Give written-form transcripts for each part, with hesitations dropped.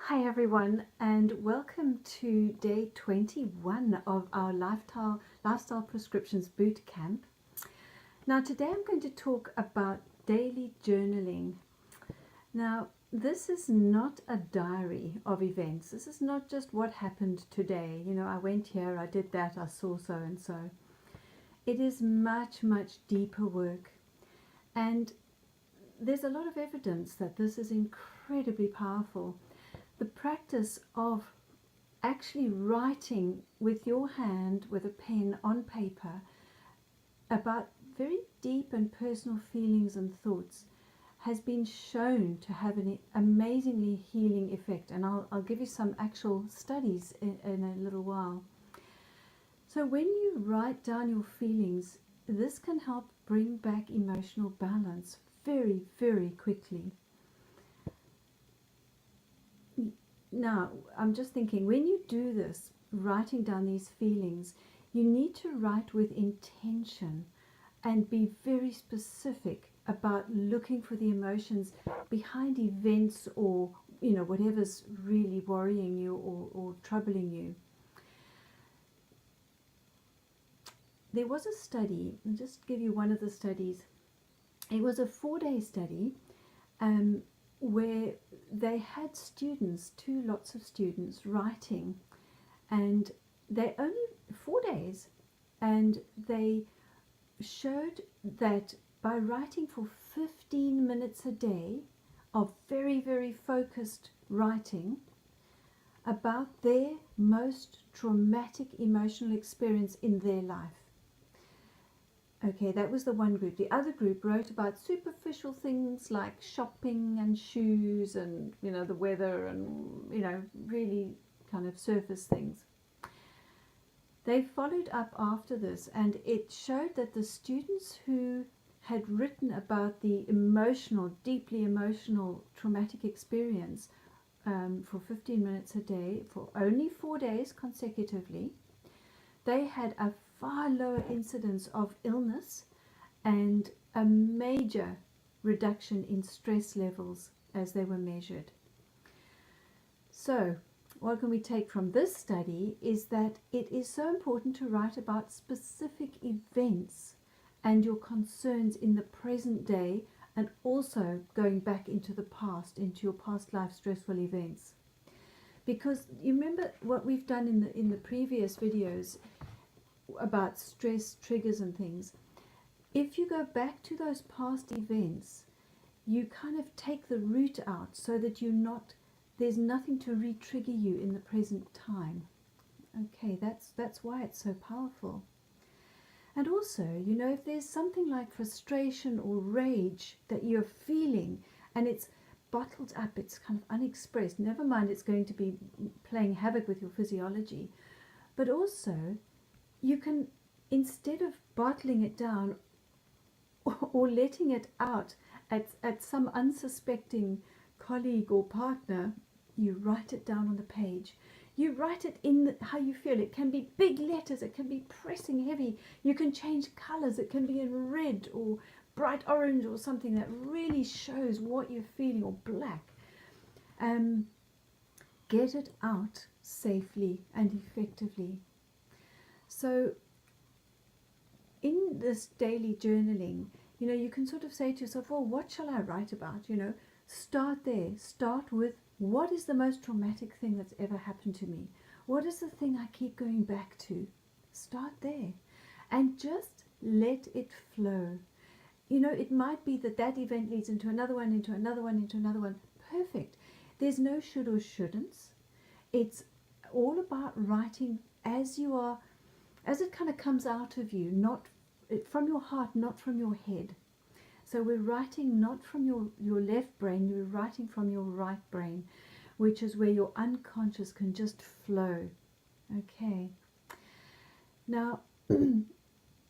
Hi everyone, and welcome to day 21 of our Lifestyle Prescriptions Bootcamp. Now today I'm going to talk about daily journaling. Now this is not a diary of events. This is not just what happened today. I went here, I did that, I saw so and so. It is much, much deeper work, and there's a lot of evidence that this is incredibly powerful. The practice of actually writing with your hand, with a pen on paper, about very deep and personal feelings and thoughts has been shown to have an amazingly healing effect. And I'll give you some actual studies in a little while. So when you write down your feelings, this can help bring back emotional balance very, very quickly. Now, I'm just thinking, when you do this, writing down these feelings, you need to write with intention and be very specific about looking for the emotions behind events or, whatever's really worrying you or troubling you. There was a study, I'll just give you one of the studies. It was a 4-day study where they had students, 2 lots of students, writing, and they only 4 days, and they showed that by writing for 15 minutes a day of very, very focused writing about their most traumatic emotional experience in their life. Okay, that was the one group. The other group wrote about superficial things like shopping and shoes and, the weather and, really kind of surface things. They followed up after this, and it showed that the students who had written about the deeply emotional, traumatic experience for 15 minutes a day for only 4 days consecutively, they had a far lower incidence of illness and a major reduction in stress levels as they were measured. So, what can we take from this study is that it is so important to write about specific events and your concerns in the present day, and also going back into the past, into your past life stressful events. Because you remember what we've done in the previous videos about stress triggers and things. If you go back to those past events, you kind of take the root out so that there's nothing to re-trigger you in the present time. Okay, that's why it's so powerful. And also, if there's something like frustration or rage that you're feeling and it's bottled up, it's kind of unexpressed, never mind it's going to be playing havoc with your physiology, but also you can, instead of bottling it down or letting it out at some unsuspecting colleague or partner, you write it down on the page. You write it in how you feel. It can be big letters, it can be pressing heavy, you can change colors, it can be in red or bright orange or something that really shows what you're feeling, or black. Get it out safely and effectively. So in this daily journaling, you can sort of say to yourself, well, what shall I write about? Start there. Start with, what is the most traumatic thing that's ever happened to me? What is the thing I keep going back to? Start there and just let it flow. It might be that event leads into another one, into another one, into another one. Perfect. There's no should or shouldn'ts. It's all about writing as you are, as it kind of comes out of you, not from your heart, not from your head. So we're writing not from your left brain, you're writing from your right brain, which is where your unconscious can just flow. Okay. Now,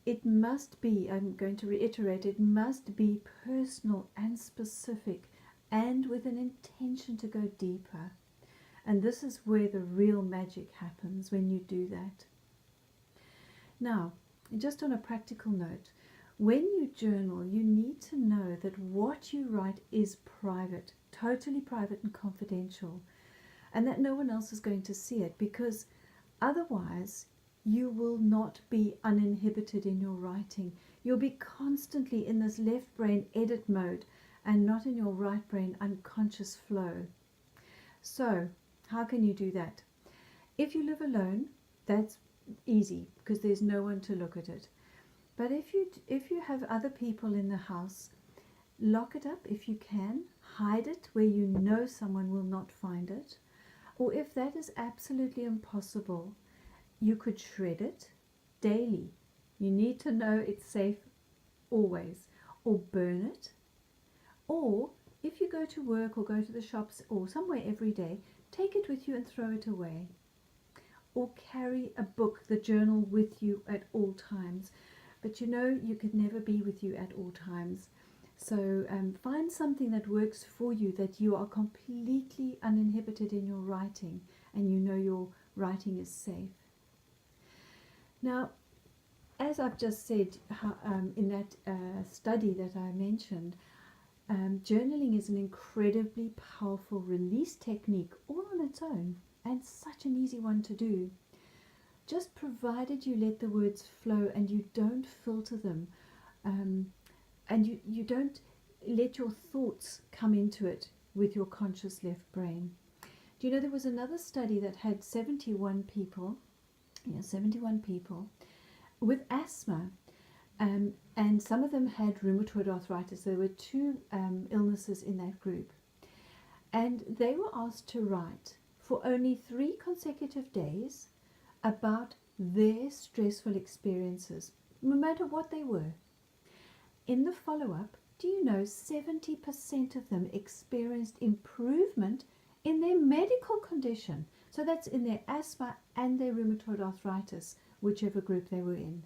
it must be, I'm going to reiterate, it must be personal and specific and with an intention to go deeper. And this is where the real magic happens, when you do that. Now, just on a practical note, when you journal, you need to know that what you write is private, totally private and confidential. and that no one else is going to see it, because otherwise you will not be uninhibited in your writing. You'll be constantly in this left brain edit mode and not in your right brain unconscious flow. So how can you do that? If you live alone, that's easy because there's no one to look at it. But if you have other people in the house, lock it up if you can, hide it where you know someone will not find it. Or if that is absolutely impossible, you could shred it daily. You need to know it's safe always. Or burn it. Or if you go to work or go to the shops or somewhere every day, take it with you and throw it away. Or carry a book, the journal, with you at all times. But you know you could never be with you at all times. So find something that works for you, that you are completely uninhibited in your writing and you know your writing is safe. Now, as I've just said, in that study that I mentioned, journaling is an incredibly powerful release technique all on its own, and such an easy one to do. Just provided you let the words flow and you don't filter them, and you don't let your thoughts come into it with your conscious left brain. Do you know there was another study that had 71 people with asthma, and some of them had rheumatoid arthritis. There were two illnesses in that group, and they were asked to write for only 3 consecutive days about their stressful experiences, no matter what they were. In the follow-up, do you know 70% of them experienced improvement in their medical condition? So that's in their asthma and their rheumatoid arthritis, whichever group they were in.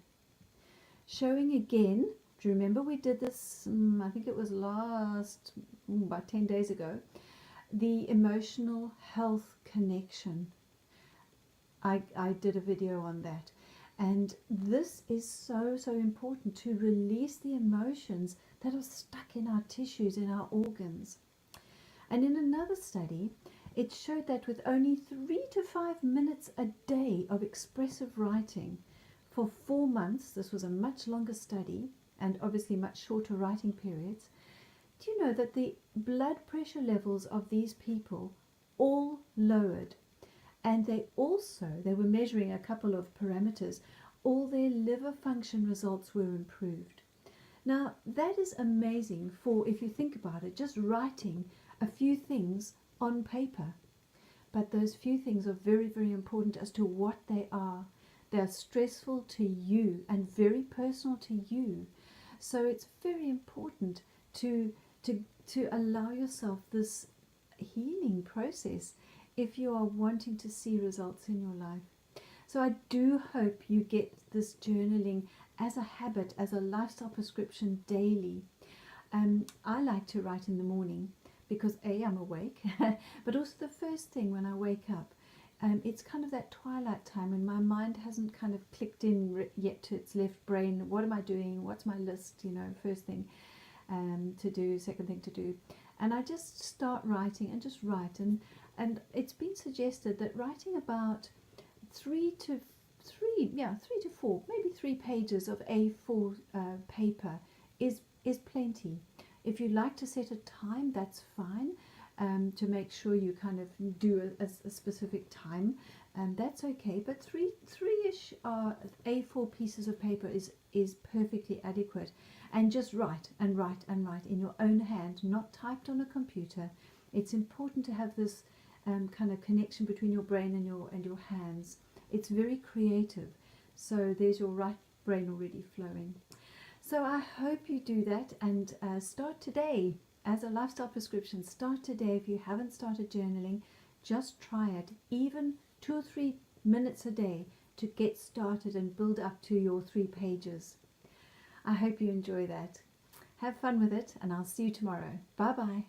Showing again, do you remember we did this, I think it was about 10 days ago, the emotional health connection. I did a video on that. And this is so important, to release the emotions that are stuck in our tissues, in our organs. And in another study, it showed that with only 3 to 5 minutes a day of expressive writing for 4 months, this was a much longer study and obviously much shorter writing periods, do you know that the blood pressure levels of these people all lowered? And they were measuring a couple of parameters. All their liver function results were improved. Now, that is amazing for, if you think about it, just writing a few things on paper. But those few things are very important as to what they are. They are stressful to you and very personal to you. So it's very important to allow yourself this healing process if you are wanting to see results in your life. So I do hope you get this journaling as a habit, as a lifestyle prescription daily. I like to write in the morning because I'm awake, but also the first thing when I wake up. It's kind of that twilight time when my mind hasn't kind of clicked in yet to its left brain. What am I doing? What's my list? First thing to do, second thing to do. And I just start writing and just write. And it's been suggested that writing about 3 to 4, maybe 3 pages of A4 paper is plenty. If you'd like to set a time, that's fine, to make sure you kind of do a specific time, that's okay. But three-ish A4 pieces of paper is perfectly adequate. And just write and write and write in your own hand, not typed on a computer. It's important to have this kind of connection between your brain and your hands. It's very creative. So there's your right brain already flowing. So I hope you do that, and start today as a lifestyle prescription. Start today. If you haven't started journaling, just try it, even 2 or 3 minutes a day, to get started and build up to your 3 pages. I hope you enjoy that. Have fun with it, and I'll see you tomorrow. Bye bye.